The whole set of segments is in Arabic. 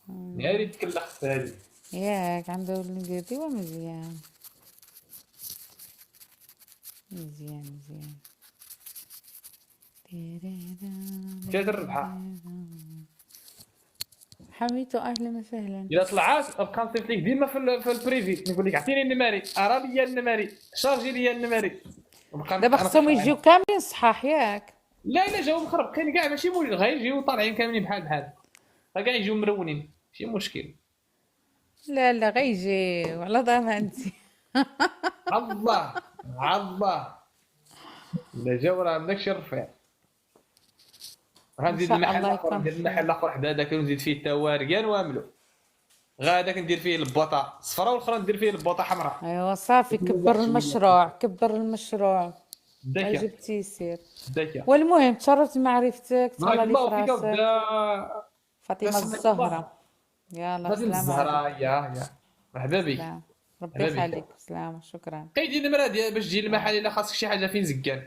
نهاري تكلخت هادي. ياك عنده ولد ديما مزيان مزيان مزيان. جات الربحة. حميتو اهلا وسهلا. الا طلعات بقى نصيفط ليك ديما في البريفي، نقول لك عطيني النماري، ارى لي النماري، شارجي لي النماري، ونبقى دابا نقطع خصهم يجيو عليها. كاملين صحاح ياك. لا جاو مخربقين كاع، ماشي غيجيو طالعين كاملين بحال كاع يجيو مرونين، ماشي مشكل. لا لا غيجيو على ضمانتي. الله الله. الا جاو راه عندك شي رفيع. ان غنزيد شاء المحل الله الاخر، يكون ندير خير. المحل الاخر حدا هذاك ونزيد فيه التواريان واملو. غاداك ندير فيه البوطه صفراء والاخرى ندير فيه البوطه حمراء. ايوا صافي كبر المشروع كبر المشروع. دكا اجب تيسير. دكا. والمهم تشرفت بمعرفتك بارك تهلا لي في الله فيك راسك. ودا. فاطمة سميت الله. الزهرة. يلا فاطمه سلام عليكم. الزهراء يا مرحبا بك. سلام. ربي مرحبا بك. يخليك سلام شكرا. قيدي النمره ديال باش تجي المحل الا خاصك شي حاجه فين زكان.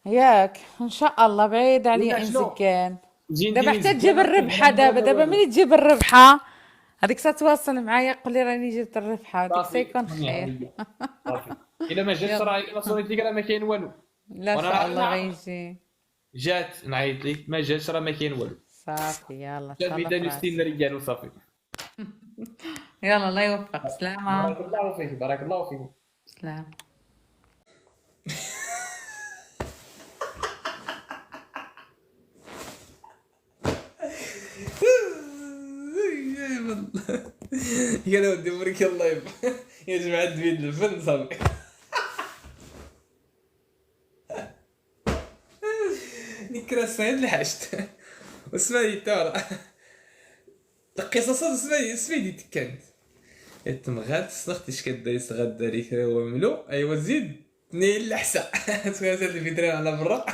ياك ان شاء الله بعيد ولا عليا ان شنو؟ زكان. نجي دابا ندير حتى زكان تجيب الربحة دابا ملي تجيب الربحة هذيك تواصل معايا قول لي راني جبت الربحة ديك صافي سيكون تمنية خير. عليا. صافي. الا ما جاتش يلا راه الا صوريت لك راه ما كاين والو. لا ان وانا شاء راه الله نعرف. غيجي. جات نعيط لك، ما جاتش راه ما كاين والو. صافي يلا جات تهلا في 260 راسك. ريال وصافي. يلا الله يوفقك سلامة. بارك الله فيك بارك الله فيك. سلام. يا ودي بريك الله يا جماعة بيد الفن صافي. نكرا الصيد اللي حشت وسمعي ترى القصص سمعي كانت يتمغات سنختي كدايس غدا ليك هو ملو ايوا زيد نيل الحسا تسال الفيترين على برا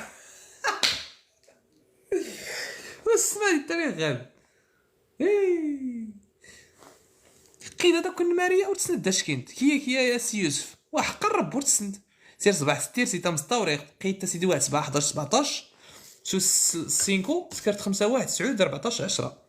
وسمعي الطريق غاد لقينا داك النماريه وتسند اش كنت هي يا سي يوسف وحق الرب وتسند سير صباح ستير سي تام مستوري لقيت سيدي واحد صباح 11 17 شو 5 سكرت 5 1 9 14 10